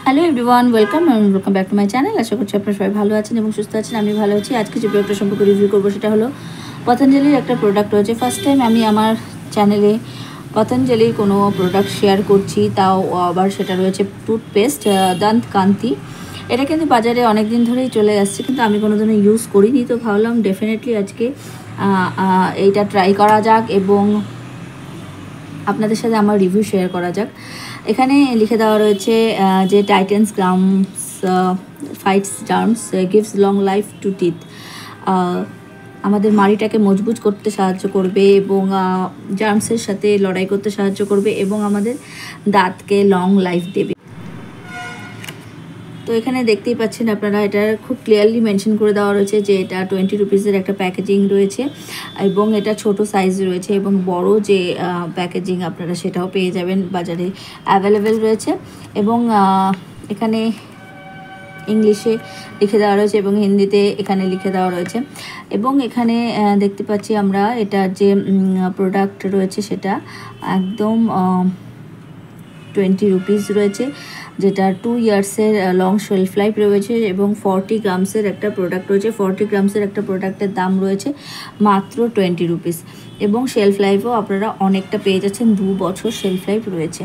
Hello everyone, welcome back to my channel. আশা করছি আপনারা সবাই ভালো আছেন এবং সুস্থ আছেন। আমি ভালো আছি। আজকে যে প্রোডাক্টটা সম্পর্কে রিভিউ করবো সেটা হলো পতঞ্জলির একটা প্রোডাক্ট রয়েছে। ফার্স্ট টাইম আমি আমার চ্যানেলে পতঞ্জলির কোনো প্রোডাক্ট শেয়ার করছি, তাও আবার সেটা রয়েছে টুথপেস্ট দান্ত কান্তি। এটা কিন্তু বাজারে অনেক দিন ধরেই চলে আসছে, কিন্তু আমি কোনো দিনও ইউজ করিনি। তো ভাবলাম ডেফিনেটলি আজকে এইটা ট্রাই করা যাক এবং আপনাদের সাথে আমার রিভিউ শেয়ার করা যাক। এখানে লিখে দেওয়া রয়েছে যে titans grams fights germs gives long life to teeth. আমাদের মাড়িটাকে মজবুত করতে সাহায্য করবে এবং জার্মসের সাথে লড়াই করতে সাহায্য করবে এবং আমাদের দাঁতকে লং লাইফ দেবে। তো এখানে দেখতেই পাচ্ছেন আপনারা, এটা খুব ক্লিয়ারলি মেনশন করে দেওয়া রয়েছে যে এটা 20 রুপিসের একটা প্যাকেজিং রয়েছে এবং এটা ছোট সাইজ রয়েছে এবং বড় যে প্যাকেজিং আপনারা সেটাও পেয়ে যাবেন, বাজারে অ্যাভেলেবেল রয়েছে। এবং এখানে ইংলিশে লিখে দেওয়া রয়েছে এবং হিন্দিতে এখানে লিখে দেওয়া রয়েছে। এবং এখানে দেখতে পাচ্ছি আমরা এটার যে প্রোডাক্ট রয়েছে সেটা একদম 20 রুপিস রয়েছে, যেটা 2 ইয়ার্সের লং শেলফ লাইফ রয়েছে এবং 40 গ্রামসের একটা প্রোডাক্ট রয়েছে। 40 গ্রামসের একটা প্রোডাক্টের দাম রয়েছে মাত্র 20 রুপিস এবং শেলফ লাইফও আপনারা অনেকটা পেয়ে যাচ্ছেন। 2 বছর শেলফ লাইফ রয়েছে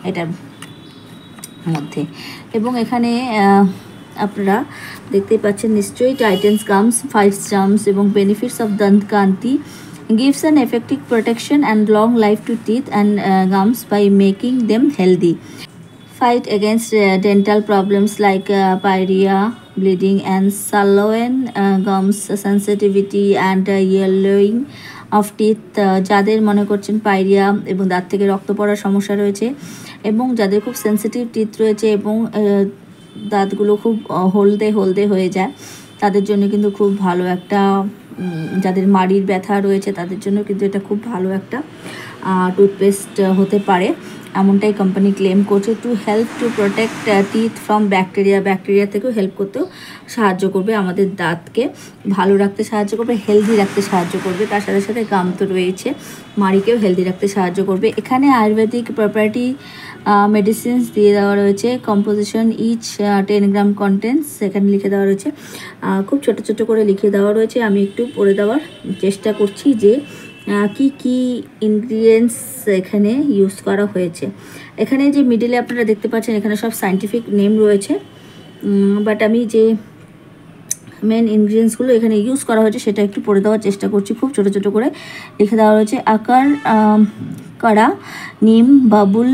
এটার মধ্যে। এবং এখানে আপনারা দেখতেই পাচ্ছেন নিশ্চয়ই টাইটেন্স গামস ফাইটস জার্মস এবং benefits of Dant Kanti gives an effective protection and long life to teeth and gums by making them healthy. Fight against dental problems like pyorrhea, bleeding and swollen gums sensitivity and yellowing of teeth. যাদের মনে করছেন pyorrhea এবং দাঁত থেকে রক্ত পড়ার সমস্যা রয়েছে এবং যাদের খুব সেন্সিটিভ টিথ রয়েছে এবং দাঁতগুলো খুব হলদে হয়ে যায়, তাদের জন্য কিন্তু খুব ভালো একটা, যাদের মাড়ির ব্যথা রয়েছে তাদের জন্য কিন্তু এটা খুব ভালো একটা টুথপেস্ট হতে পারে, এমনটাই কোম্পানি ক্লেম করছে। To help to protect teeth from bacteria থেকেও হেল্প করতেও সাহায্য করবে, আমাদের দাঁতকে ভালো রাখতে সাহায্য করবে, হেলদি রাখতে সাহায্য করবে। তার সাথে সাথে গাম তো রয়েছে, মাড়িকেও হেলদি রাখতে সাহায্য করবে। এখানে আয়ুর্বেদিক প্রপার্টি মেডিসিনস দিয়ে দেওয়া রয়েছে। কম্পোজিশন ইচ 10 গ্রাম কন্টেন্টস এখানে লিখে দেওয়া রয়েছে, খুব ছোট ছোট করে লিখে দেওয়া রয়েছে। আমি একটু পড়ে দেওয়ার চেষ্টা করছি যে কি ইনগ্রিডিয়েন্টস এখানে ইউজ করা হয়েছে। এখানে যে মিডলে আপনারা দেখতে পাচ্ছেন এখানে সব সায়েন্টিফিক নেম রয়েছে, বাট আমি যে মেন ইনগ্রিডিয়েন্টসগুলো এখানে ইউজ করা হয়েছে সেটা একটু পড়ে দেওয়ার চেষ্টা করছি। খুব ছোট ছোট করে লিখে দেওয়া রয়েছে। আকার কাড়া, নিম, বাবুল,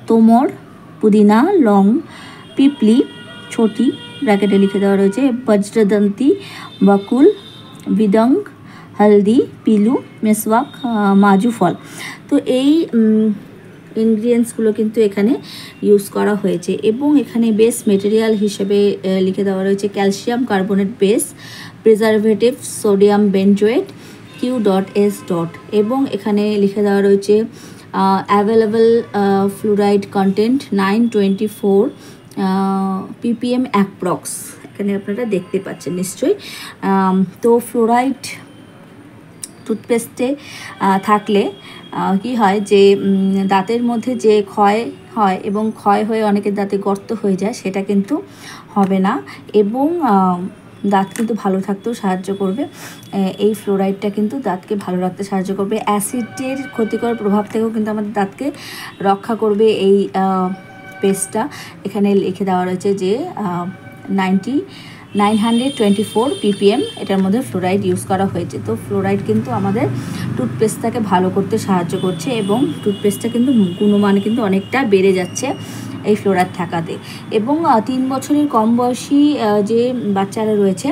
তোমর, পুদিনা, লং, পিপলি, ছোটি ব্র্যাকেটে লিখে দেওয়া রয়েছে, বজ্রদন্তি, বাকুল, বিদং, হলদি, পিলু, মেসওয়াক, মাজু ফল। তো এই ইনগ্রিডিয়েন্টসগুলো কিন্তু এখানে ইউজ করা হয়েছে এবং এখানে বেস মেটেরিয়াল হিসেবে লিখে দেওয়া রয়েছে calcium carbonate base, preservative, sodium benzoate, Q.S. এবং এখানে লিখে দেওয়া রয়েছে available fluoride content 924 ppm approx, এখানে আপনারা দেখতে পাচ্ছেন নিশ্চয়ই। তো ফ্লোরাইড টুথপেস্টে থাকলে কি হয় যে দাঁতের মধ্যে যে ক্ষয় হয় এবং ক্ষয় হয়ে অনেকের দাঁতে গর্ত হয়ে যায়, সেটা কিন্তু হবে না এবং দাঁত কিন্তু ভালো থাকতেও সাহায্য করবে। এই ফ্লোরাইডটা কিন্তু দাঁতকে ভালো রাখতে সাহায্য করবে। অ্যাসিডের ক্ষতিকর প্রভাব থেকেও কিন্তু আমাদের দাঁতকে রক্ষা করবে এই পেস্টটা। এখানে লিখে দেওয়া রয়েছে যে 924 ppm এটার মধ্যে ফ্লোরাইড ইউজ করা হয়েছে। তো ফ্লোরাইড কিন্তু আমাদের টুথপেস্টটাকে ভালো করতে সাহায্য করছে এবং টুথপেস্টটা কিন্তু গুণমান কিন্তু অনেকটা বেড়ে যাচ্ছে এই ফ্লোরাইড থাকাতে। এবং 3 বছরের কম বয়সী যে বাচ্চারা রয়েছে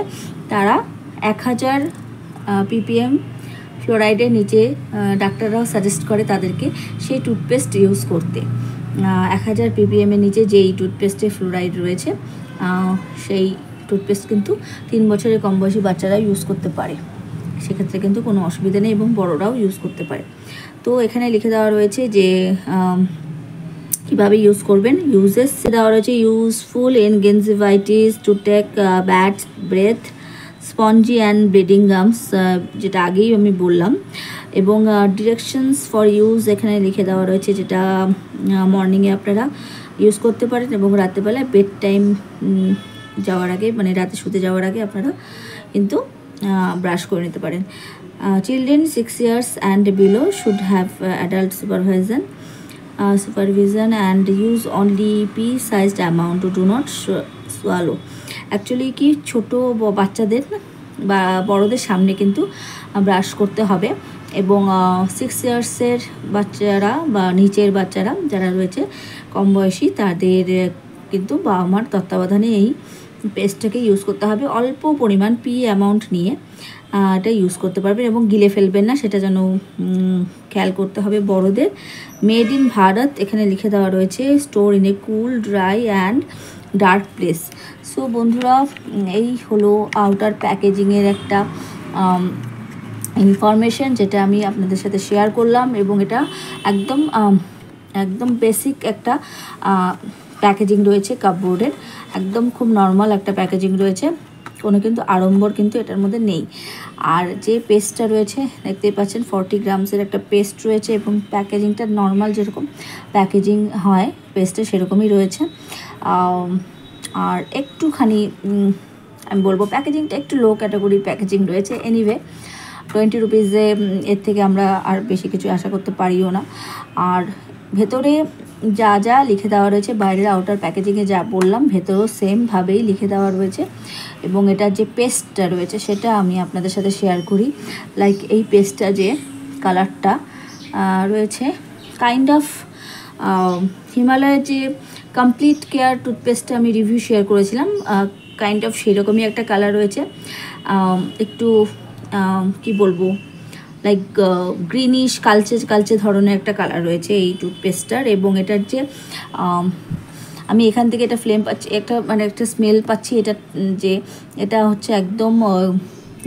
তারা 1000 ppm ফ্লোরাইডের নিচে ডাক্তাররাও সাজেস্ট করে তাদেরকে সেই টুথপেস্ট ইউজ করতে। 1000 ppm এর নিচে যেই টুথপেস্টে ফ্লোরাইড রয়েছে সেই টুথপেস্ট কিন্তু 3 বছরের কম বয়সী বাচ্চারা ইউজ করতে পারে, সেক্ষেত্রে কিন্তু কোনো অসুবিধা নেই এবং বড়রাও ইউজ করতে পারে। তো এখানে লিখে দেওয়া রয়েছে যে কীভাবে ইউজ করবেন। ইউজেস দেওয়া রয়েছে useful in gingivitis, to take bad breath, spongy and bleeding gums, যেটা আগেই আমি বললাম। এবং ডিরেকশনস ফর ইউজ এখানে লিখে দেওয়া রয়েছে, যেটা মর্নিংয়ে আপনারা ইউজ করতে পারেন এবং রাত্রেবেলায় বেড টাইম যাওয়ার আগে, মানে রাতে শুতে যাওয়ার আগে আপনারা কিন্তু ব্রাশ করে নিতে পারেন। Children 6 years and below should have adult supervision and use only pea-sized amount, do not swallow. Actually কি ছোটো বাচ্চাদের বা বড়দের সামনে কিন্তু ব্রাশ করতে হবে এবং 6 ইয়ার্সের বাচ্চারা বা নিচের বাচ্চারা যারা রয়েছে কম বয়সী তাদের কিন্তু বাবা মার তত্ত্বাবধানে এই পেস্টটাকে ইউজ করতে হবে। অল্প পরিমাণ অ্যামাউন্ট নিয়ে এটা ইউজ করতে পারবেন এবং গিলে ফেলবেন না, সেটা যেন খেয়াল করতে হবে বড়দের। মেড ইন ভারত এখানে লিখে দেওয়া রয়েছে, store in a cool, dry and dark place. So বন্ধুরা, এই হলো আউটার প্যাকেজিংয়ের একটা ইনফরমেশন যেটা আমি আপনাদের সাথে শেয়ার করলাম এবং এটা একদম বেসিক একটা প্যাকেজিং রয়েছে কাপবোর্ডের, একদম খুব নর্মাল একটা প্যাকেজিং রয়েছে, কোনো কিন্তু আড়ম্বর কিন্তু এটার মধ্যে নেই। আর যে পেস্টটা রয়েছে দেখতেই পাচ্ছেন 40 গ্রামসের একটা পেস্ট রয়েছে এবং প্যাকেজিংটা নর্মাল যেরকম প্যাকেজিং হয় পেস্টে সেরকমই রয়েছে। আর একটুখানি আমি বলবো প্যাকেজিংটা একটু লো ক্যাটাগরির প্যাকেজিং রয়েছে। এনিওয়ে 20 রুপিসে এর থেকে আমরা আর বেশি কিছু আশা করতে পারিও না। আর ভেতরে যা যা লিখে দেওয়া রয়েছে বাইরের আউটার প্যাকেজিংয়ে যা বললাম ভেতরেও সেমভাবেই লিখে দেওয়া রয়েছে এবং এটার যে পেস্টটা রয়েছে সেটা আমি আপনাদের সাথে শেয়ার করি। লাইক এই পেস্টটা যে কালারটা রয়েছে কাইন্ড অফ হিমালয়ের যে কমপ্লিট কেয়ার টুথপেস্টটা আমি রিভিউ শেয়ার করেছিলাম, কাইন্ড অফ সেরকমই একটা কালার রয়েছে, একটু কি বলবো লাইক গ্রিনিশ কালচে ধরনের একটা কালার রয়েছে এই টুথপেস্টটার। এবং এটার যে আমি এখান থেকে এটা ফ্লেম পাচ্ছি, একটা স্মেল পাচ্ছি, এটা হচ্ছে একদম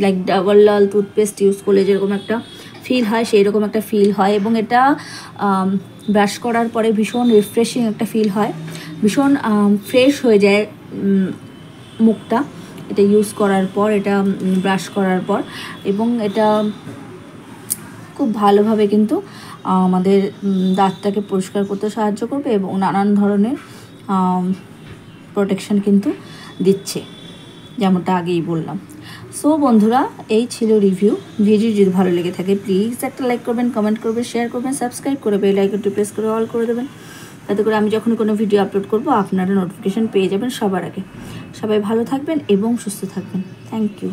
লাইক ডাবল লাল টুথপেস্ট ইউজ করলে যেরকম একটা ফিল হয় সেই রকম একটা ফিল হয় এবং এটা ব্রাশ করার পরে ভীষণ রিফ্রেশিং একটা ফিল হয়, ভীষণ ফ্রেশ হয়ে যায় মুখটা এটা ইউজ করার পর, এটা ব্রাশ করার পর। এবং এটা খুব ভালোভাবে কিন্তু আমাদের দাঁতটাকে পরিষ্কার করতে সাহায্য করবে এবং নানান ধরনের প্রোটেকশন কিন্তু দিচ্ছে, যেমনটা আগেই বললাম। সো বন্ধুরা, এই ছিল রিভিউ। ভিডিও যদি ভালো লেগে থাকে প্লিজ একটা লাইক করবেন, কমেন্ট করবেন, শেয়ার করবেন, সাবস্ক্রাইব করে বেল আইকনটি প্রেস করে অল করে দেবেন, তাতে করে আমি যখন কোনো ভিডিও আপলোড করব আপনারা নোটিফিকেশন পেয়ে যাবেন সবার আগে। সবাই ভালো থাকবেন এবং সুস্থ থাকবেন। Thank you.